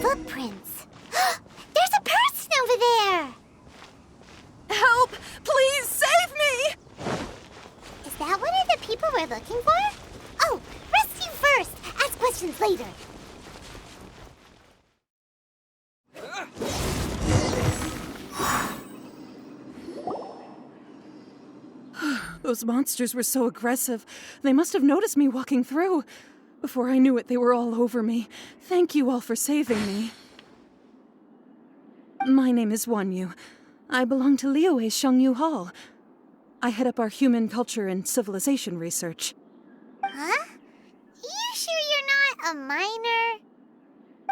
footprints. There's a person over there! Help! Please save me! Is that one of the people we're looking for? Oh, rescue first! Ask questions later. Those monsters were so aggressive. They must have noticed me walking through. Before I knew it, they were all over me. Thank you all for saving me. My name is Wanyu. I belong to Liyue's Shengyu Hall. I head up our human culture and civilization research. Huh? You sure you're not a miner?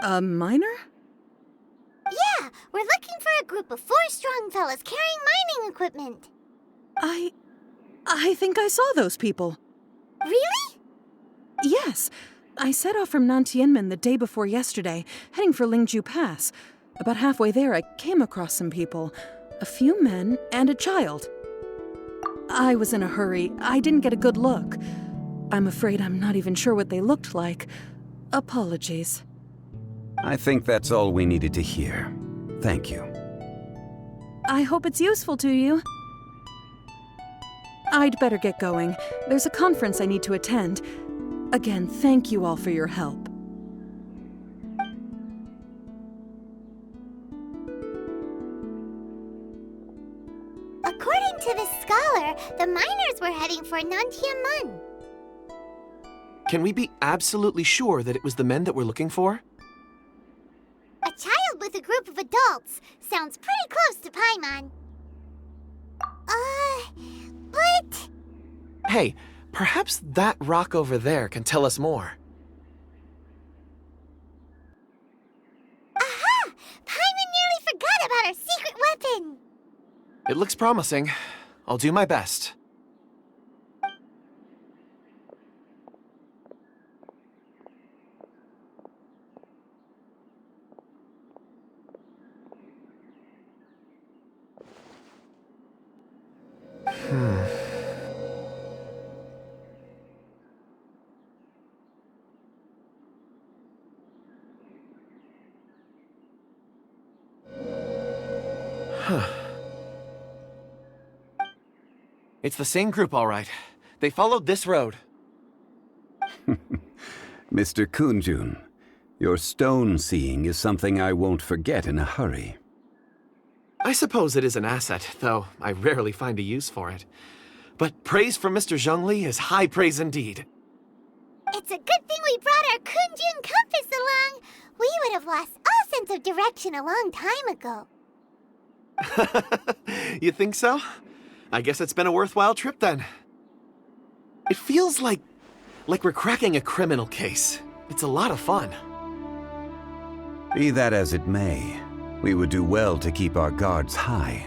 A miner? Yeah, we're looking for a group of 4 strong fellas carrying mining equipment. I think I saw those people. Really? Yes. I set off from Nantianmen the day before yesterday, heading for Lingju Pass. About halfway there, I came across some people. A few men and a child. I was in a hurry. I didn't get a good look. I'm afraid I'm not even sure what they looked like. Apologies. I think that's all we needed to hear. Thank you. I hope it's useful to you. I'd better get going. There's a conference I need to attend. Again, thank you all for your help. According to this scholar, the miners were heading for Nantianmen. Can we be absolutely sure that it was the men that we're looking for? A child with a group of adults. Sounds pretty close to Paimon. But... Hey, perhaps that rock over there can tell us more. Aha! Paimon nearly forgot about our secret weapon! It looks promising. I'll do my best. It's the same group, all right. They followed this road. Mr. Kunjun, your stone seeing is something I won't forget in a hurry. I suppose it is an asset, though I rarely find a use for it. But praise from Mr. Zhongli is high praise indeed. It's a good thing we brought our Kunjun compass along. We would have lost all sense of direction a long time ago. You think so? I guess it's been a worthwhile trip then. It feels like we're cracking a criminal case. It's a lot of fun. Be that as it may, we would do well to keep our guards high.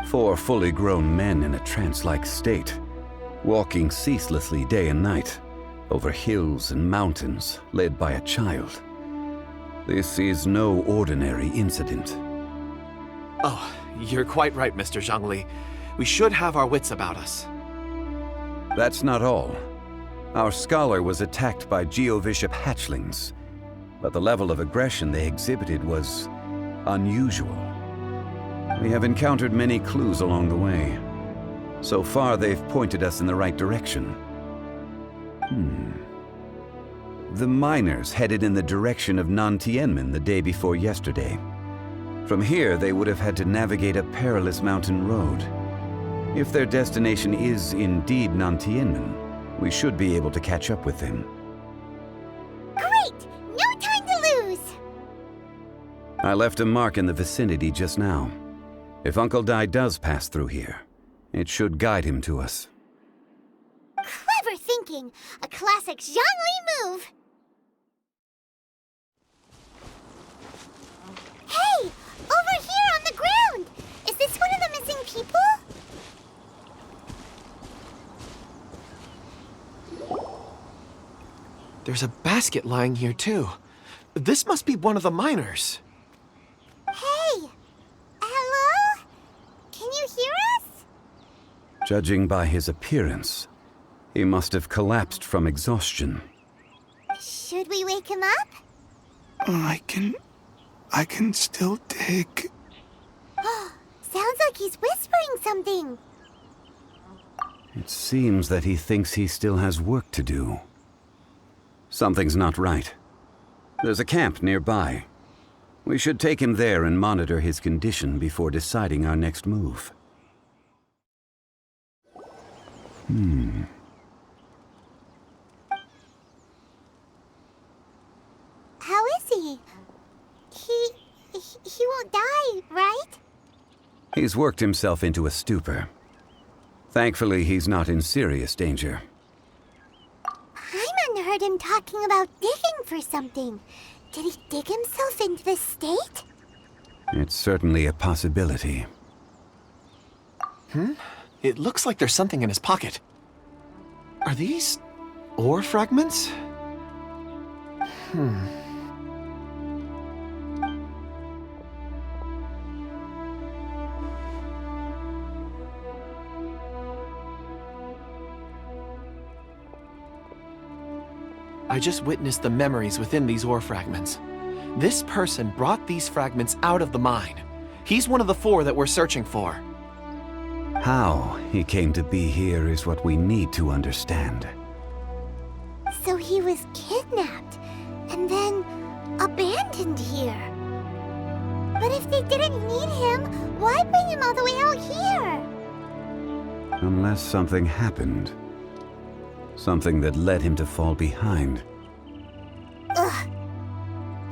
4 fully grown men in a trance-like state, walking ceaselessly day and night, over hills and mountains, led by a child. This is no ordinary incident. Oh, you're quite right, Mr. Zhongli. We should have our wits about us. That's not all. Our scholar was attacked by Geovishap hatchlings, but the level of aggression they exhibited was unusual. We have encountered many clues along the way. So far, they've pointed us in the right direction. The miners headed in the direction of Nantianmen the day before yesterday. From here, they would have had to navigate a perilous mountain road. If their destination is indeed Nantianmen, we should be able to catch up with them. Great! No time to lose! I left a mark in the vicinity just now. If Uncle Dai does pass through here, it should guide him to us. Clever thinking! A classic Zhongli move! Hey! Over here on the ground! Is this one of the missing people? There's a basket lying here too. This must be one of the miners. Hey! Hello? Can you hear us? Judging by his appearance, he must have collapsed from exhaustion. Should we wake him up? I can still dig. Sounds like he's whispering something. It seems that he thinks he still has work to do. Something's not right. There's a camp nearby. We should take him there and monitor his condition before deciding our next move. How is he? He won't die, right? He's worked himself into a stupor. Thankfully, he's not in serious danger. Hyman heard him talking about digging for something. Did he dig himself into this state? It's certainly a possibility. It looks like there's something in his pocket. Are these ore fragments? I just witnessed the memories within these ore fragments. This person brought these fragments out of the mine. He's one of the 4 that we're searching for. How he came to be here is what we need to understand. So he was kidnapped and then abandoned here. But if they didn't need him, why bring him all the way out here? Unless something happened. Something that led him to fall behind. Ugh.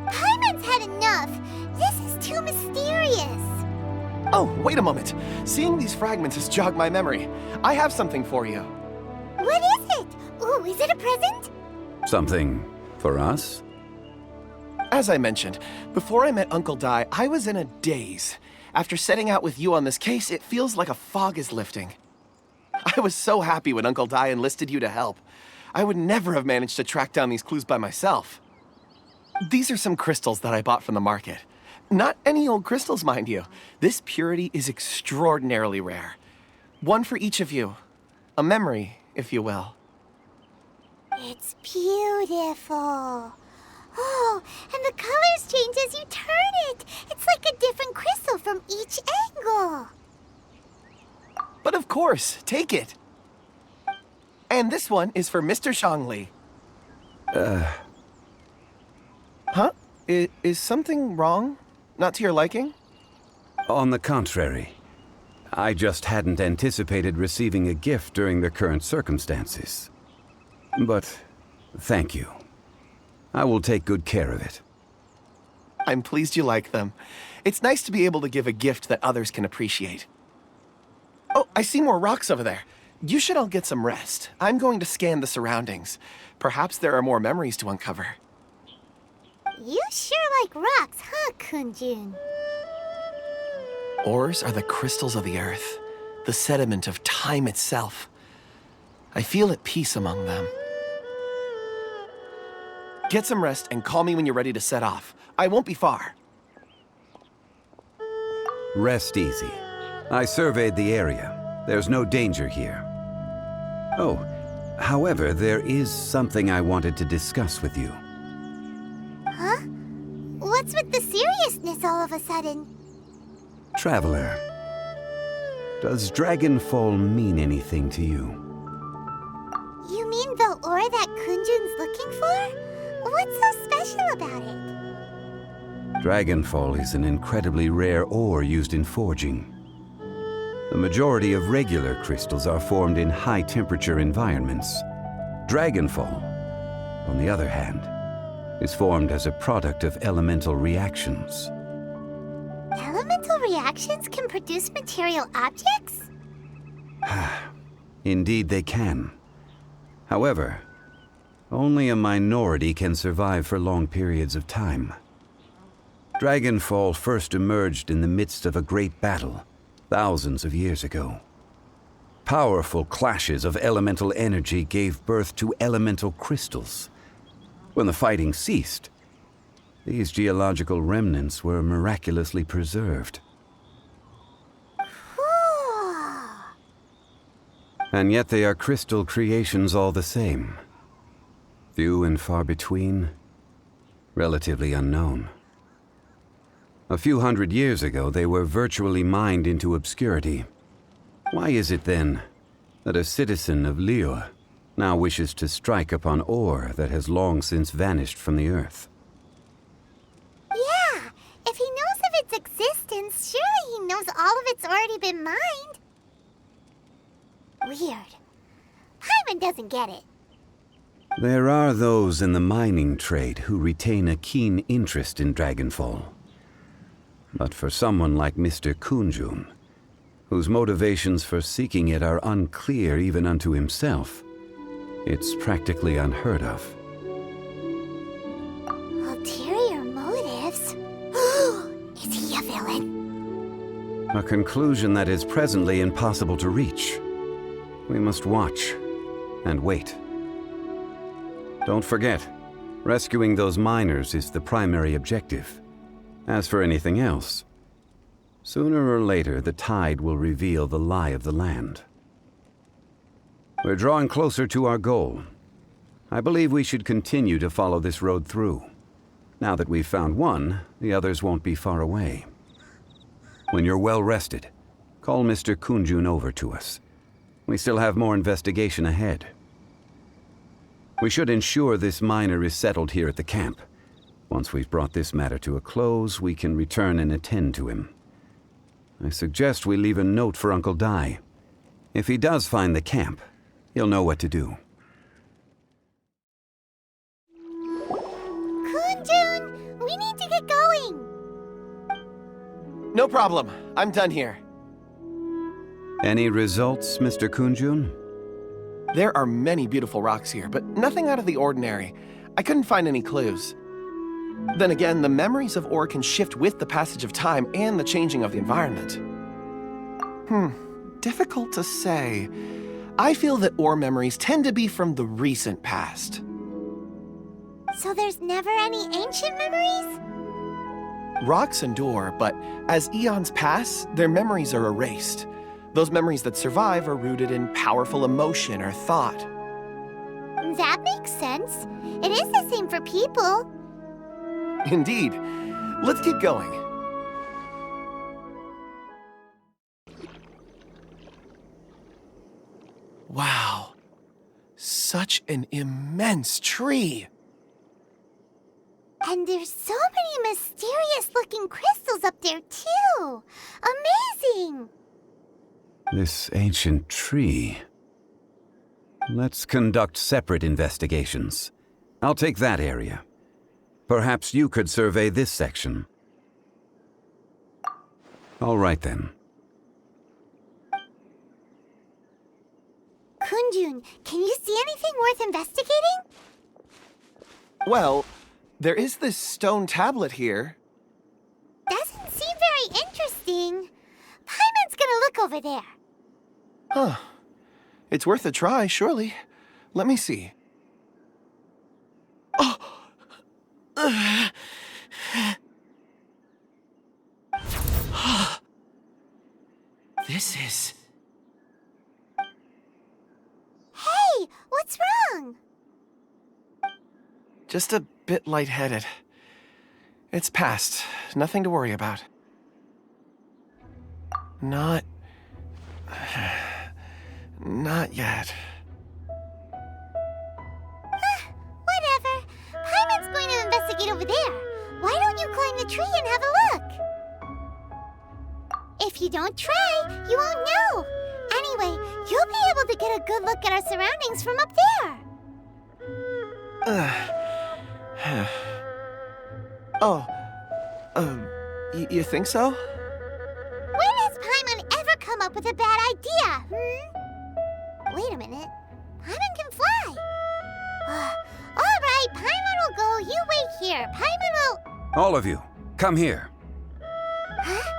Hyman's had enough. This is too mysterious. Oh, wait a moment. Seeing these fragments has jogged my memory. I have something for you. What is it? Ooh, is it a present? Something for us? As I mentioned, before I met Uncle Dai, I was in a daze. After setting out with you on this case, it feels like a fog is lifting. I was so happy when Uncle Dai enlisted you to help. I would never have managed to track down these clues by myself. These are some crystals that I bought from the market. Not any old crystals, mind you. This purity is extraordinarily rare. One for each of you. A memory, if you will. It's beautiful. Oh, and the colors change as you turn it. It's like a different crystal from each angle. But of course, take it. And this one is for Mr. Zhongli. Huh? Is something wrong? Not to your liking? On the contrary. I just hadn't anticipated receiving a gift during the current circumstances. But thank you. I will take good care of it. I'm pleased you like them. It's nice to be able to give a gift that others can appreciate. Oh, I see more rocks over there. You should all get some rest. I'm going to scan the surroundings. Perhaps there are more memories to uncover. You sure like rocks, huh, Kunjun? Ores are the crystals of the earth, the sediment of time itself. I feel at peace among them. Get some rest and call me when you're ready to set off. I won't be far. Rest easy. I surveyed the area. There's no danger here. Oh, however, there is something I wanted to discuss with you. Huh? What's with the seriousness all of a sudden? Traveler, does Dragonfall mean anything to you? You mean the ore that Kunjun's looking for? What's so special about it? Dragonfall is an incredibly rare ore used in forging. The majority of regular crystals are formed in high-temperature environments. Dragonfall, on the other hand, is formed as a product of elemental reactions. Elemental reactions can produce material objects? Indeed they can. However, only a minority can survive for long periods of time. Dragonfall first emerged in the midst of a great battle, thousands of years ago. Powerful clashes of elemental energy gave birth to elemental crystals. When the fighting ceased, these geological remnants were miraculously preserved. And yet they are crystal creations all the same. Few and far between, relatively unknown. A few hundred years ago, they were virtually mined into obscurity. Why is it, then, that a citizen of Liyue now wishes to strike upon ore that has long since vanished from the earth? Yeah, if he knows of its existence, surely he knows all of it's already been mined. Weird. Paimon doesn't get it. There are those in the mining trade who retain a keen interest in Dragonfall. But for someone like Mr. Kunjun, whose motivations for seeking it are unclear even unto himself, it's practically unheard of. Ulterior motives? Is he a villain? A conclusion that is presently impossible to reach. We must watch and wait. Don't forget, rescuing those miners is the primary objective. As for anything else, sooner or later the tide will reveal the lie of the land. We're drawing closer to our goal. I believe we should continue to follow this road through. Now that we've found one, the others won't be far away. When you're well rested, call Mr. Kunjun over to us. We still have more investigation ahead. We should ensure this miner is settled here at the camp. Once we've brought this matter to a close, we can return and attend to him. I suggest we leave a note for Uncle Dai. If he does find the camp, he'll know what to do. Kunjun, we need to get going. No problem. I'm done here. Any results, Mr. Kunjun? There are many beautiful rocks here, but nothing out of the ordinary. I couldn't find any clues. Then again, the memories of ore can shift with the passage of time and the changing of the environment. Difficult to say. I feel that ore memories tend to be from the recent past. So there's never any ancient memories? Rocks endure, but as eons pass, their memories are erased. Those memories that survive are rooted in powerful emotion or thought. That makes sense. It is the same for people. Indeed. Let's keep going. Wow. Such an immense tree. And there's so many mysterious-looking crystals up there, too. Amazing! This ancient tree. Let's conduct separate investigations. I'll take that area. Perhaps you could survey this section. All right, then. Kunjun, can you see anything worth investigating? Well, there is this stone tablet here. Doesn't seem very interesting. Paimon's gonna look over there. Huh. It's worth a try, surely. Let me see. Oh! This is... Hey, what's wrong? just a bit lightheaded. It's past. Nothing to worry about. Not yet. Whatever. Paimon's going to investigate over there. Why don't you climb the tree and have a look? If you don't try, you won't know. Anyway, you'll be able to get a good look at our surroundings from up there. You think so? When has Paimon ever come up with a bad idea, Wait a minute. Paimon can fly. All right, Paimon will go. You wait here. Paimon will... All of you, come here. Huh?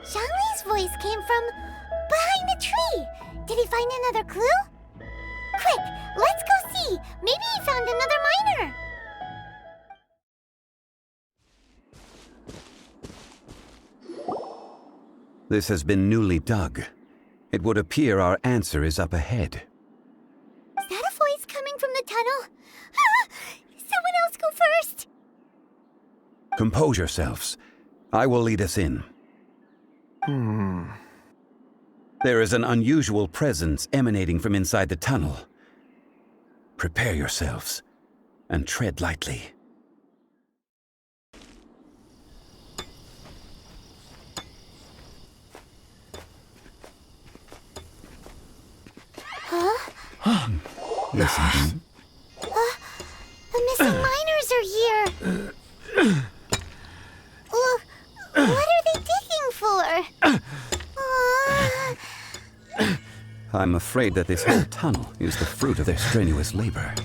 Zhongli's voice came from behind the tree. Did he find another clue? Quick, let's go see. Maybe he found another miner. This has been newly dug. It would appear our answer is up ahead. Is that a voice coming from the tunnel? Someone else go first. Compose yourselves. I will lead us in. There is an unusual presence emanating from inside the tunnel. Prepare yourselves, and tread lightly. Listen. The missing miners are here. What are they digging for? I'm afraid that this whole tunnel is the fruit of their strenuous labor.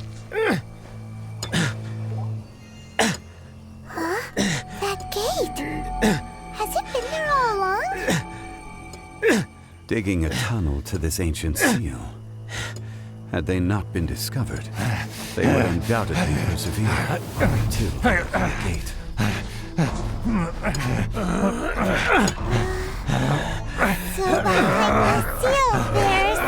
That gate. Has it been there all along? Digging a tunnel to this ancient seal. Had they not been discovered, they would undoubtedly persevere to the gate. So behind the seal, there's...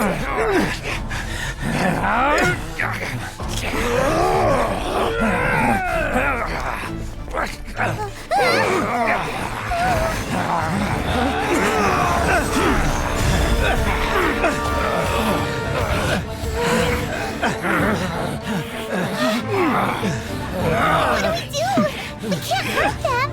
What do we do? We can't hurt them.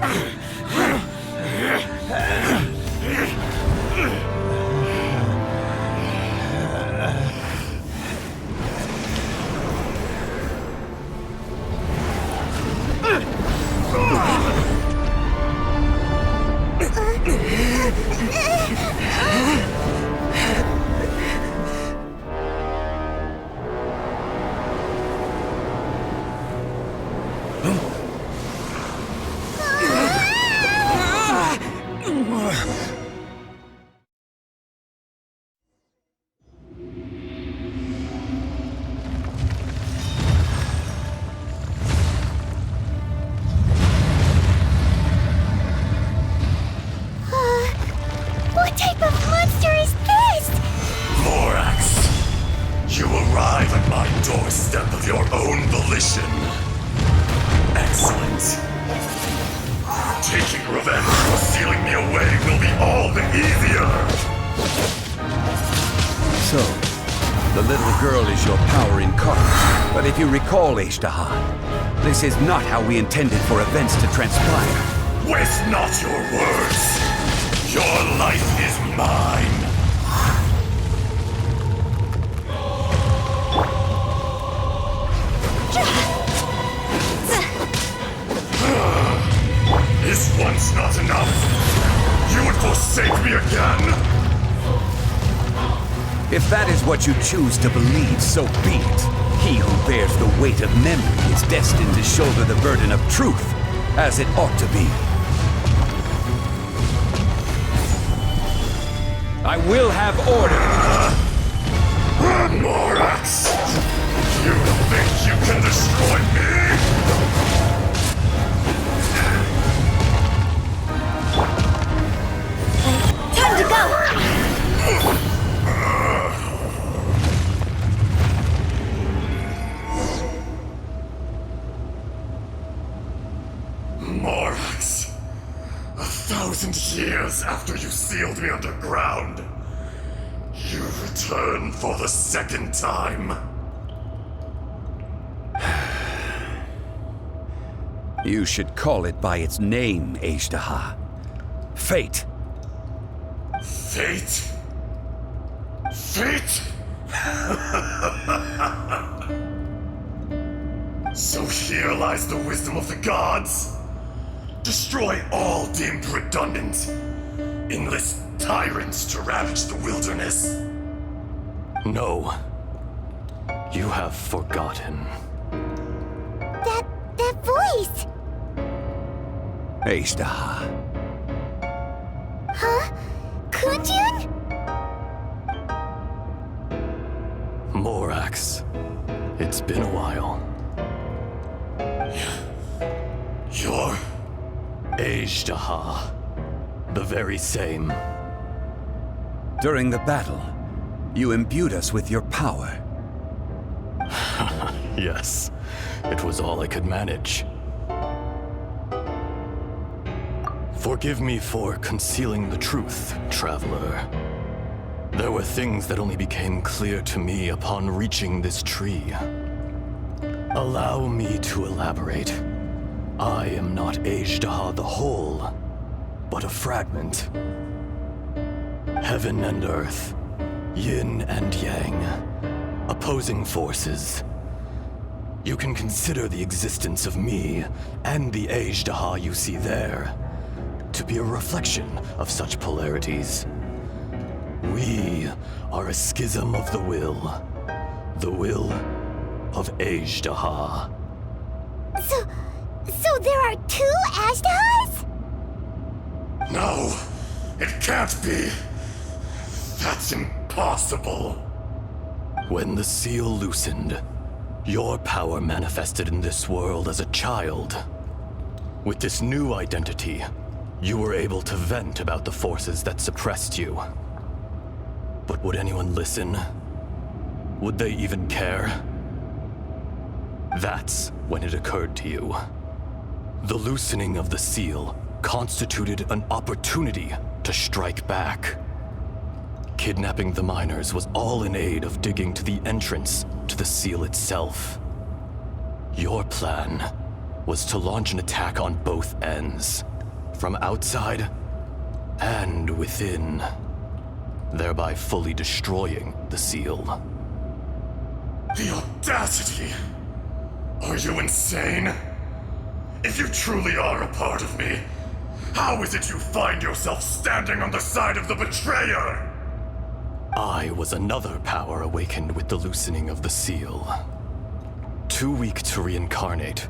What type of monster is this? Morax, you arrive at my doorstep of your own volition. Excellent. Taking revenge for sealing me away will be all the easier. So, the little girl is your power incarnate. But if you recall, Aegdaha, this is not how we intended for events to transpire. Waste not your words. Your life is mine. Is once not enough? You would forsake me again? If that is what you choose to believe, so be it. He who bears the weight of memory is destined to shoulder the burden of truth, as it ought to be. I will have order! Morax! You think you can destroy me? Time to go! Morax, 1,000 years after you sealed me underground, you return for the second time. You should call it by its name, Aegdaha. Fate. Fate? Fate? So here lies the wisdom of the gods. Destroy all deemed redundant. Enlist tyrants to ravage the wilderness. No. You have forgotten. That voice! Aegdaha. Huh? Kunjun? Morax. It's been a while. You're... Aegdaha. The very same. During the battle, you imbued us with your power. Yes. It was all I could manage. Forgive me for concealing the truth, traveler. There were things that only became clear to me upon reaching this tree. Allow me to elaborate. I am not Aegdaha the whole, but a fragment. Heaven and earth, yin and yang, opposing forces. You can consider the existence of me and the Aegdaha you see there to be a reflection of such polarities. We are a schism of the will of Aegdaha. So there are two Aegdahas? No, it can't be. That's impossible. When the seal loosened, your power manifested in this world as a child. With this new identity, you were able to vent about the forces that suppressed you. But would anyone listen? Would they even care? That's when it occurred to you. The loosening of the seal constituted an opportunity to strike back. Kidnapping the miners was all in aid of digging to the entrance to the seal itself. Your plan was to launch an attack on both ends, from outside and within, thereby fully destroying the seal. The audacity! Are you insane? If you truly are a part of me, how is it you find yourself standing on the side of the betrayer? I was another power awakened with the loosening of the seal. Too weak to reincarnate,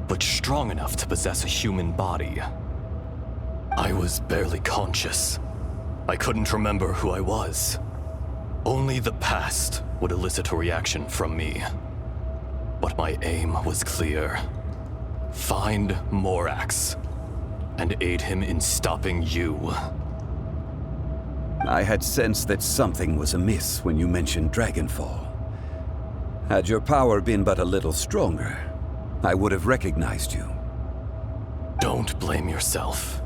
but strong enough to possess a human body. I was barely conscious. I couldn't remember who I was. Only the past would elicit a reaction from me. But my aim was clear. Find Morax, and aid him in stopping you. I had sensed that something was amiss when you mentioned Dragonfall. Had your power been but a little stronger, I would have recognized you. Don't blame yourself.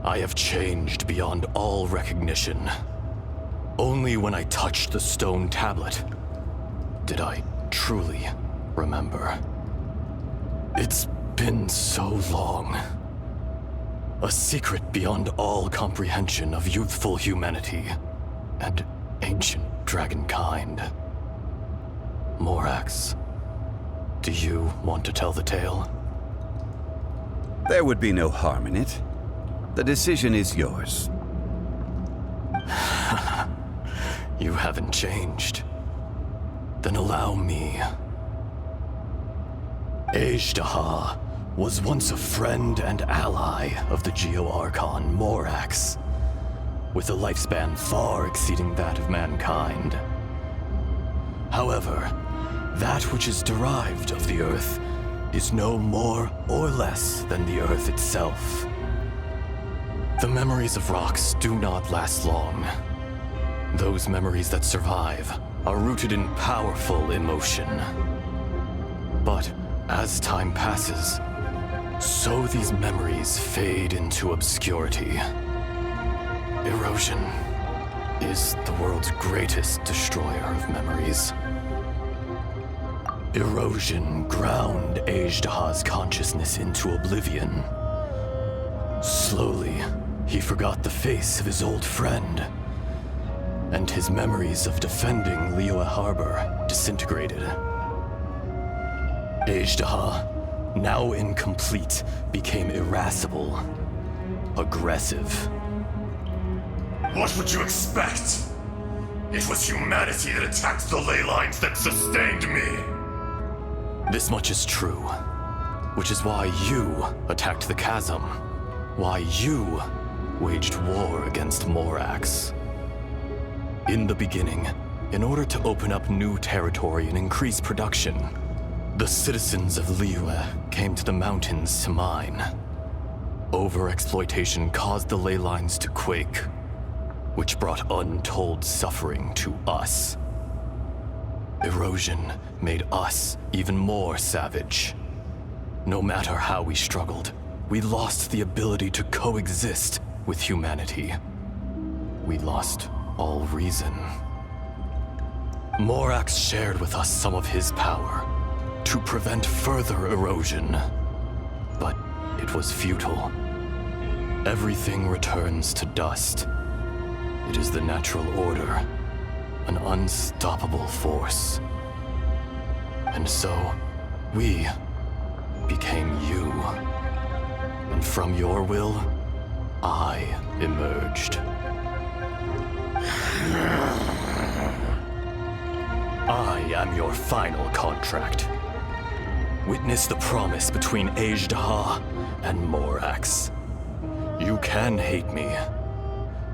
I have changed beyond all recognition. Only when I touched the stone tablet did I truly remember. It's been so long. A secret beyond all comprehension of youthful humanity and ancient dragonkind. Morax, do you want to tell the tale? There would be no harm in it. The decision is yours. You haven't changed. Then allow me. Aegdaha was once a friend and ally of the Geo-Archon Morax, with a lifespan far exceeding that of mankind. However, that which is derived of the Earth is no more or less than the Earth itself. The memories of rocks do not last long. Those memories that survive are rooted in powerful emotion. But as time passes, so these memories fade into obscurity. Erosion is the world's greatest destroyer of memories. Erosion ground Aegdaha's consciousness into oblivion. Slowly, he forgot the face of his old friend, and his memories of defending Liyue Harbor disintegrated. Aegdaha, now incomplete, became irascible, aggressive. What would you expect? It was humanity that attacked the ley lines that sustained me. This much is true, which is why you attacked the chasm, why you waged war against Morax. In the beginning, in order to open up new territory and increase production, the citizens of Liyue came to the mountains to mine. Overexploitation caused the ley lines to quake, which brought untold suffering to us. Erosion made us even more savage. No matter how we struggled, we lost the ability to coexist with humanity. We lost all reason. Morax shared with us some of his power to prevent further erosion, but it was futile. Everything returns to dust. It is the natural order, an unstoppable force. And so, we became you. And from your will, I emerged. I am your final contract. Witness the promise between Aegdaha and Morax. You can hate me,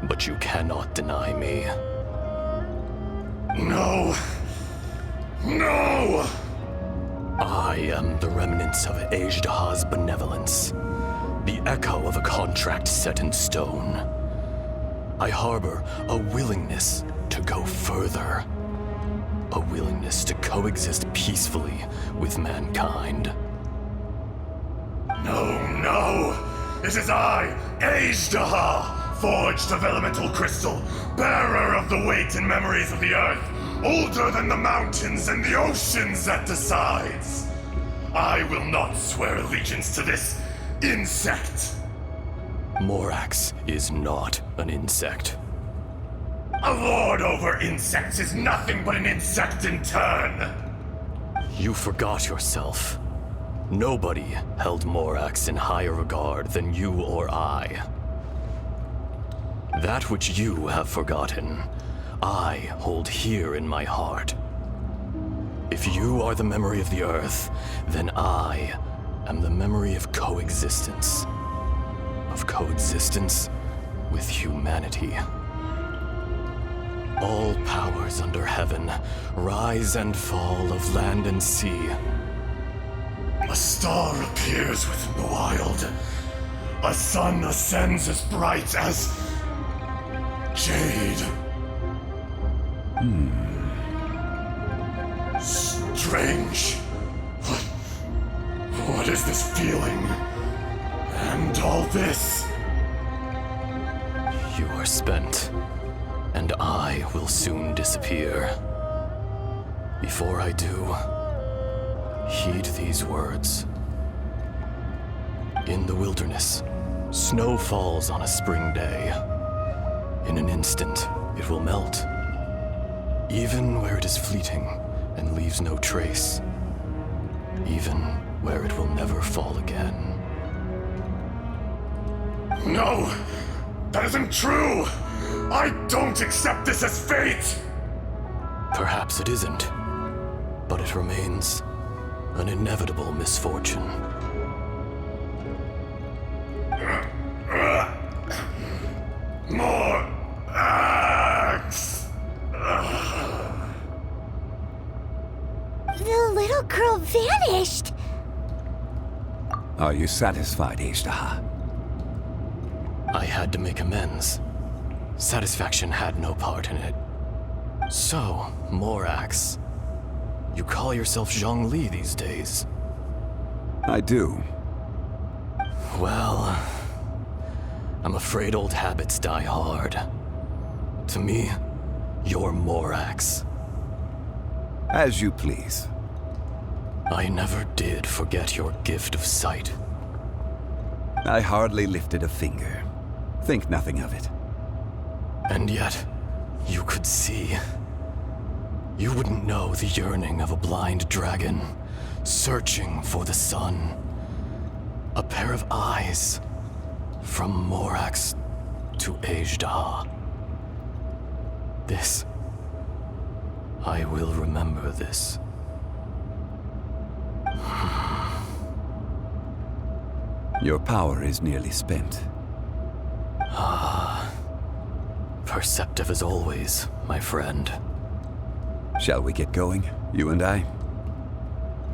but you cannot deny me. No! No! I am the remnants of Aegdaha's benevolence, the echo of a contract set in stone. I harbor a willingness to go further, a willingness to coexist peacefully with mankind. No! It is I, Aegdaha, forged of elemental crystal, bearer of the weight and memories of the earth, older than the mountains and the oceans that decides. I will not swear allegiance to this insect. Morax is not an insect. A lord over insects is nothing but an insect in turn. You forgot yourself. Nobody held Morax in higher regard than you or I. That which you have forgotten, I hold here in my heart. If you are the memory of the earth, then I am the memory of coexistence. Of coexistence with humanity. All powers under heaven rise and fall of land and sea. A star appears within the wild. A sun ascends as bright as jade. Strange. What is this feeling? And all this? You are spent, and I will soon disappear. Before I do, heed these words. In the wilderness, snow falls on a spring day. In an instant, it will melt, even where it is fleeting and leaves no trace, even where it will never fall again. No! That isn't true! I don't accept this as fate! Perhaps it isn't, but it remains an inevitable misfortune. Morax! The little girl vanished! Are you satisfied, Aegdaha? I had to make amends. Satisfaction had no part in it. So, Morax, you call yourself Zhongli these days? I do. Well, I'm afraid old habits die hard. To me, you're Morax. As you please. I never did forget your gift of sight. I hardly lifted a finger. Think nothing of it. And yet, you could see. You wouldn't know the yearning of a blind dragon, searching for the sun. A pair of eyes, from Morax to Aegdaha. This, I will remember this. Your power is nearly spent. Perceptive as always, my friend. Shall we get going, you and I?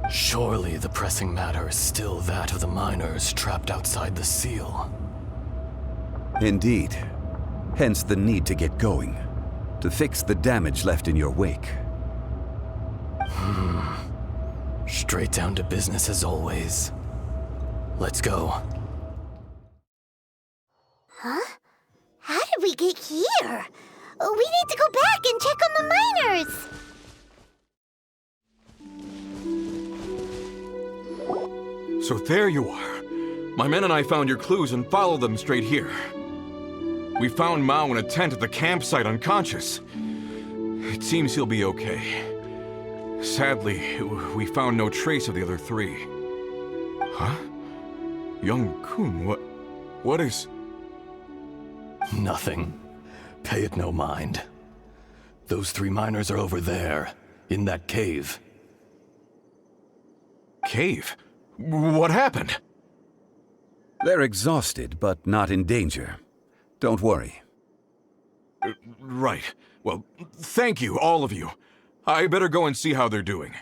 Surely the pressing matter is still that of the miners trapped outside the seal. Indeed. Hence the need to get going. To fix the damage left in your wake. Straight down to business as always. Let's go. How did we get here? We need to go back and check on the miners! So there you are. My men and I found your clues and followed them straight here. We found Mao in a tent at the campsite unconscious. It seems he'll be okay. Sadly, we found no trace of the other three. Huh? Young Kun, what is... Nothing. Pay it no mind. Those 3 miners are over there, in that cave. Cave? What happened? They're exhausted, but not in danger. Don't worry. Right. Well, thank you, all of you. I better go and see how they're doing.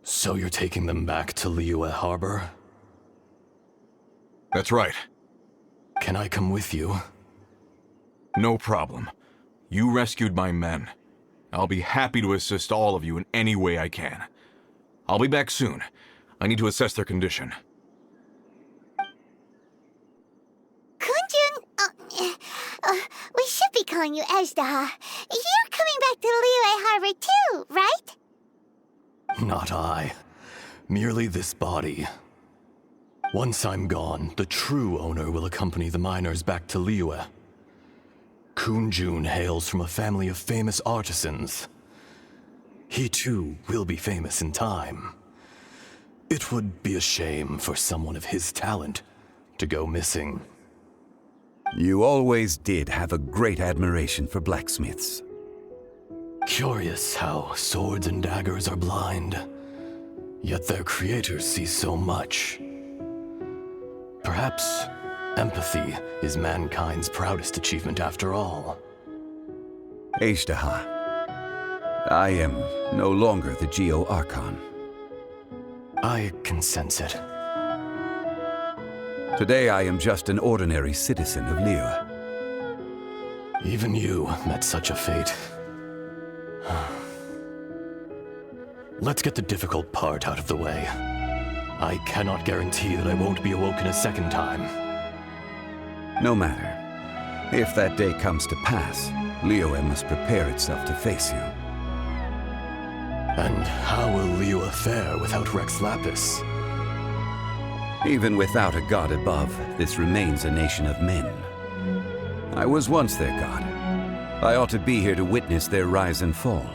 So you're taking them back to Liyue Harbor? That's right. Can I come with you? No problem. You rescued my men. I'll be happy to assist all of you in any way I can. I'll be back soon. I need to assess their condition. Kunjun, we should be calling you Aegdaha. You're coming back to Liyue Harbor too, right? Not I. Merely this body. Once I'm gone, the true owner will accompany the miners back to Liyue. Kunjun hails from a family of famous artisans. He too will be famous in time. It would be a shame for someone of his talent to go missing. You always did have a great admiration for blacksmiths. Curious how swords and daggers are blind, yet their creators see so much. Perhaps empathy is mankind's proudest achievement after all. Aegdaha, I am no longer the Geo-Archon. I can sense it. Today I am just an ordinary citizen of Liyue. Even you met such a fate. Let's get the difficult part out of the way. I cannot guarantee that I won't be awoken a second time. No matter. If that day comes to pass, Liyue must prepare itself to face you. And how will Liyue fare without Rex Lapis? Even without a god above, this remains a nation of men. I was once their god. I ought to be here to witness their rise and fall.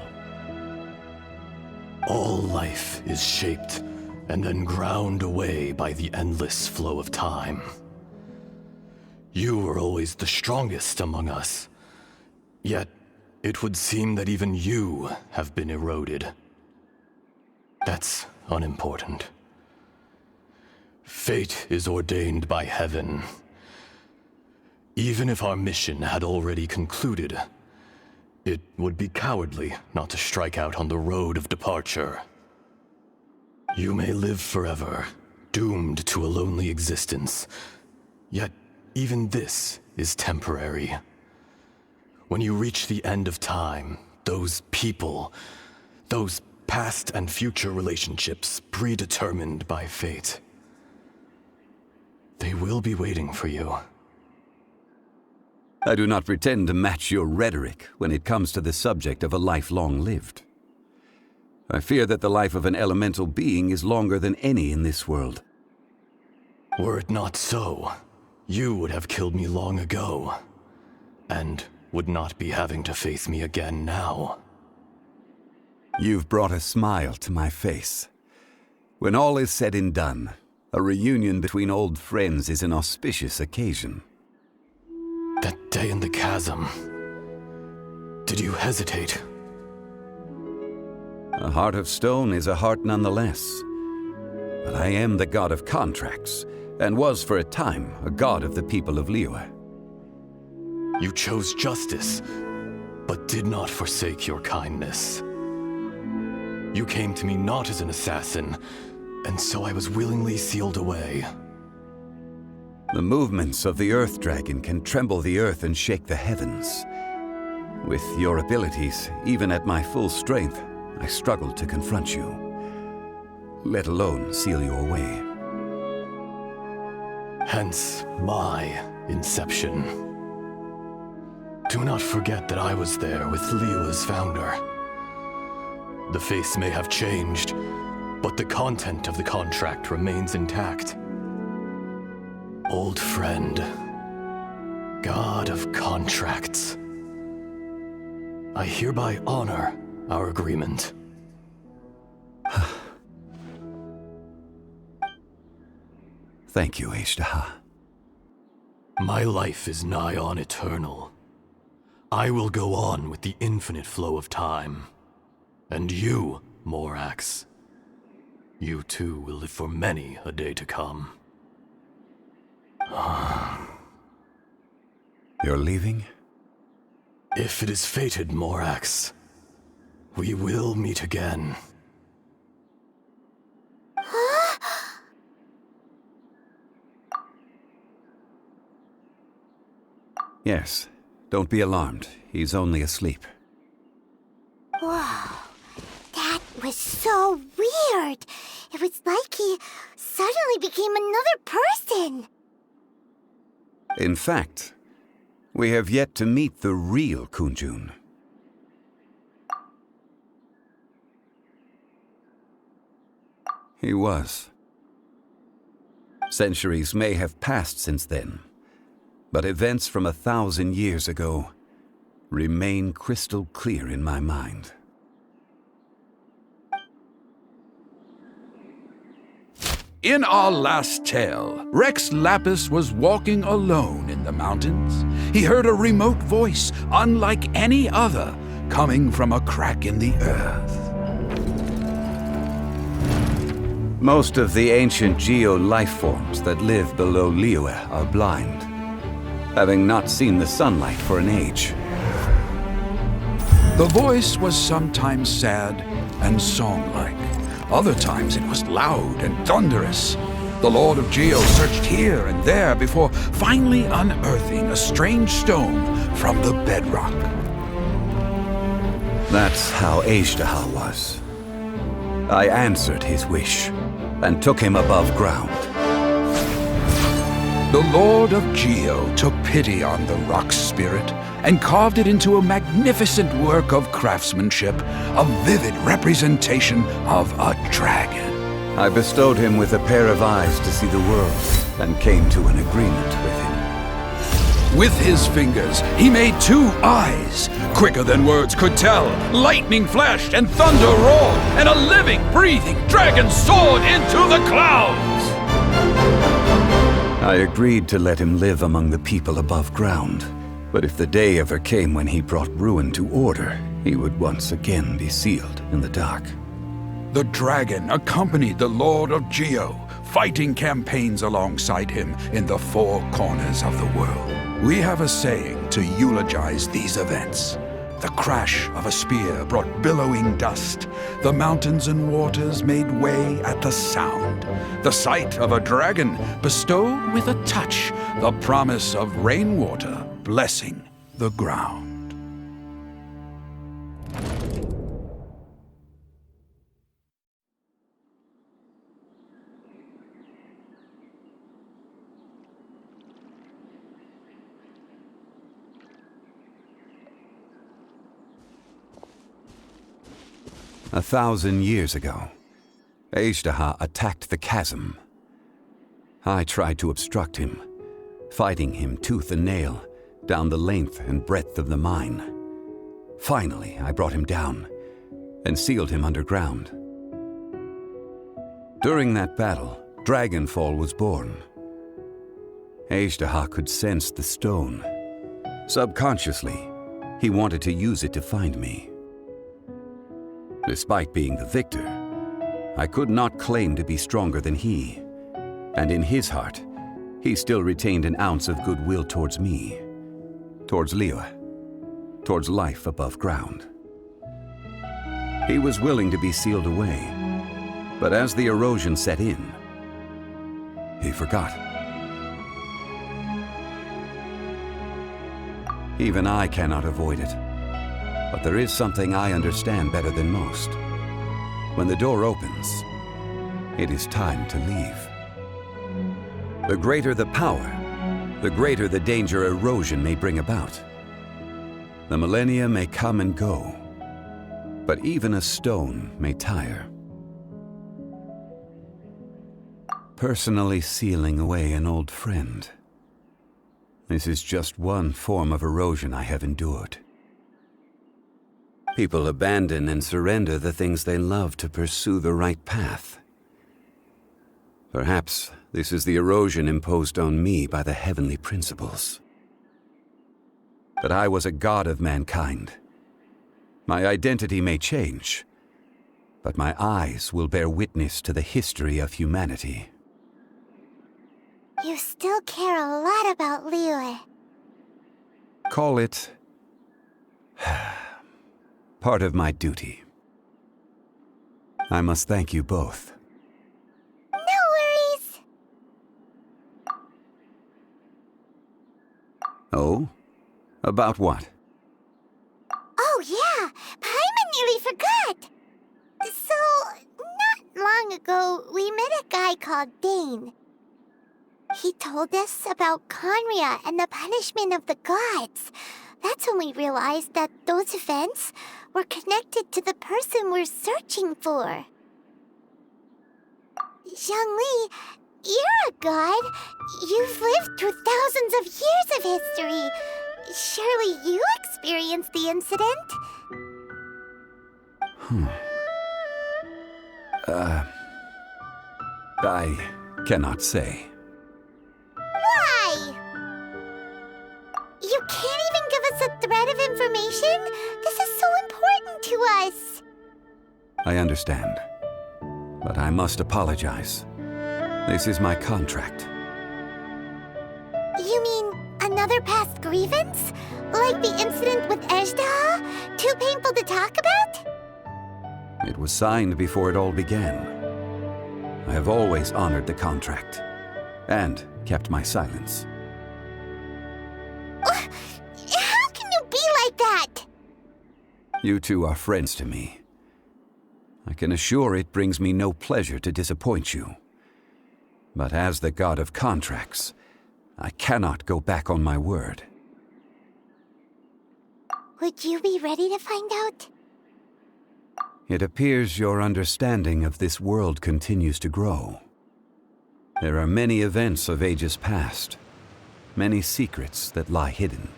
All life is shaped and then ground away by the endless flow of time. You were always the strongest among us, yet it would seem that even you have been eroded. That's unimportant. Fate is ordained by heaven. Even if our mission had already concluded, it would be cowardly not to strike out on the road of departure. You may live forever, doomed to a lonely existence, yet even this is temporary. When you reach the end of time, those people, those past and future relationships predetermined by fate, they will be waiting for you. I do not pretend to match your rhetoric when it comes to the subject of a life long lived. I fear that the life of an elemental being is longer than any in this world. Were it not so, you would have killed me long ago, and would not be having to face me again now. You've brought a smile to my face. When all is said and done, a reunion between old friends is an auspicious occasion. That day in the chasm, did you hesitate? A heart of stone is a heart nonetheless. But I am the god of contracts, and was for a time a god of the people of Liyue. You chose justice, but did not forsake your kindness. You came to me not as an assassin, and so I was willingly sealed away. The movements of the Earth Dragon can tremble the earth and shake the heavens. With your abilities, even at my full strength, I struggled to confront you, let alone seal you away. Hence my inception. Do not forget that I was there with Leela's founder. The face may have changed, but the content of the contract remains intact. Old friend, God of contracts, I hereby honor our agreement. Thank you, Aegdaha. My life is nigh on eternal. I will go on with the infinite flow of time. And you, Morax, you too will live for many a day to come. You're leaving? If it is fated, Morax, we will meet again. Yes. Don't be alarmed. He's only asleep. Whoa. That was so weird. It was like he suddenly became another person. In fact, we have yet to meet the real Kunjun. He was. Centuries may have passed since then, but events from 1,000 years ago remain crystal clear in my mind. In our last tale, Rex Lapis was walking alone in the mountains. He heard a remote voice, unlike any other, coming from a crack in the earth. Most of the ancient geo-life forms that live below Liyue are blind, having not seen the sunlight for an age. The voice was sometimes sad and song-like. Other times it was loud and thunderous. The Lord of Geo searched here and there before finally unearthing a strange stone from the bedrock. That's how Aegdaha was. I answered his wish and took him above ground. The Lord of Geo took pity on the rock spirit and carved it into a magnificent work of craftsmanship, a vivid representation of a dragon. I bestowed him with a pair of eyes to see the world and came to an agreement with him. With his fingers, he made 2 eyes, quicker than words could tell. Lightning flashed and thunder roared, and a living, breathing dragon soared into the clouds. I agreed to let him live among the people above ground. But if the day ever came when he brought ruin to order, he would once again be sealed in the dark. The dragon accompanied the Lord of Geo, fighting campaigns alongside him in the 4 corners of the world. We have a saying to eulogize these events. The crash of a spear brought billowing dust. The mountains and waters made way at the sound. The sight of a dragon bestowed with a touch the promise of rainwater blessing the ground. A 1,000 years ago, Aegdaha attacked the chasm. I tried to obstruct him, fighting him tooth and nail down the length and breadth of the mine. Finally, I brought him down and sealed him underground. During that battle, Dragonfall was born. Aegdaha could sense the stone. Subconsciously, he wanted to use it to find me. Despite being the victor, I could not claim to be stronger than he, and in his heart, he still retained an ounce of goodwill towards me, towards Liyue, towards life above ground. He was willing to be sealed away, but as the erosion set in, he forgot. Even I cannot avoid it. But there is something I understand better than most. When the door opens, it is time to leave. The greater the power, the greater the danger erosion may bring about. The millennia may come and go, but even a stone may tire. Personally sealing away an old friend. This is just one form of erosion I have endured. People abandon and surrender the things they love to pursue the right path. Perhaps this is the erosion imposed on me by the heavenly principles. But I was a god of mankind. My identity may change, but my eyes will bear witness to the history of humanity. You still care a lot about Liyue. Call it part of my duty. I must thank you both. No worries. Oh? About what? Oh yeah, Paimon nearly forgot. So, not long ago, we met a guy called Dane. He told us about Conria and the punishment of the gods. That's when we realized that those events were connected to the person we're searching for. Zhongli, you're a god. You've lived through thousands of years of history. Surely you experienced the incident? I cannot say. Why? You can't even give us a thread of information? This is so important to us. I understand, but I must apologize. This is my contract. You mean another past grievance? Like the incident with Aegdaha? Too painful to talk about? It was signed before it all began. I have always honored the contract, and kept my silence. How can you be like that? You two are friends to me. I can assure it brings me no pleasure to disappoint you. But as the god of contracts, I cannot go back on my word. Would you be ready to find out? It appears your understanding of this world continues to grow. There are many events of ages past, many secrets that lie hidden.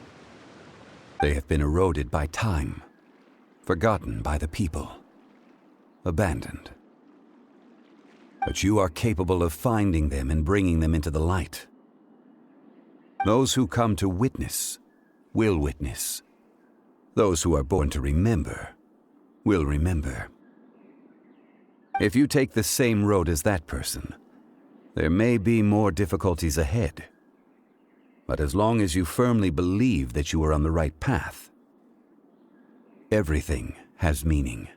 They have been eroded by time, forgotten by the people, abandoned. But you are capable of finding them and bringing them into the light. Those who come to witness will witness. Those who are born to remember will remember. If you take the same road as that person, there may be more difficulties ahead. But as long as you firmly believe that you are on the right path, everything has meaning.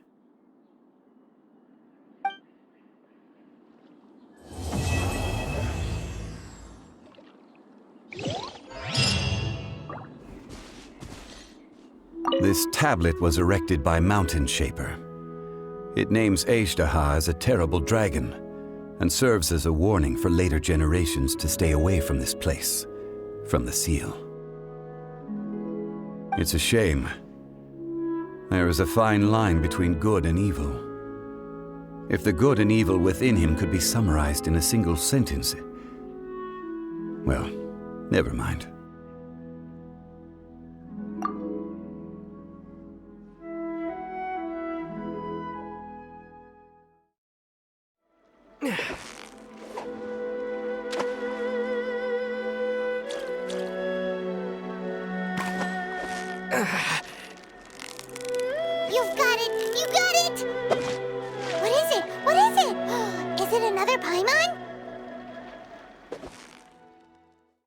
This tablet was erected by Mountain Shaper. It names Aegdaha as a terrible dragon, and serves as a warning for later generations to stay away from this place, from the seal. It's a shame. There is a fine line between good and evil. If the good and evil within him could be summarized in a single sentence... Well, never mind. You've got it! You got it! What is it? What is it? Is it another Paimon?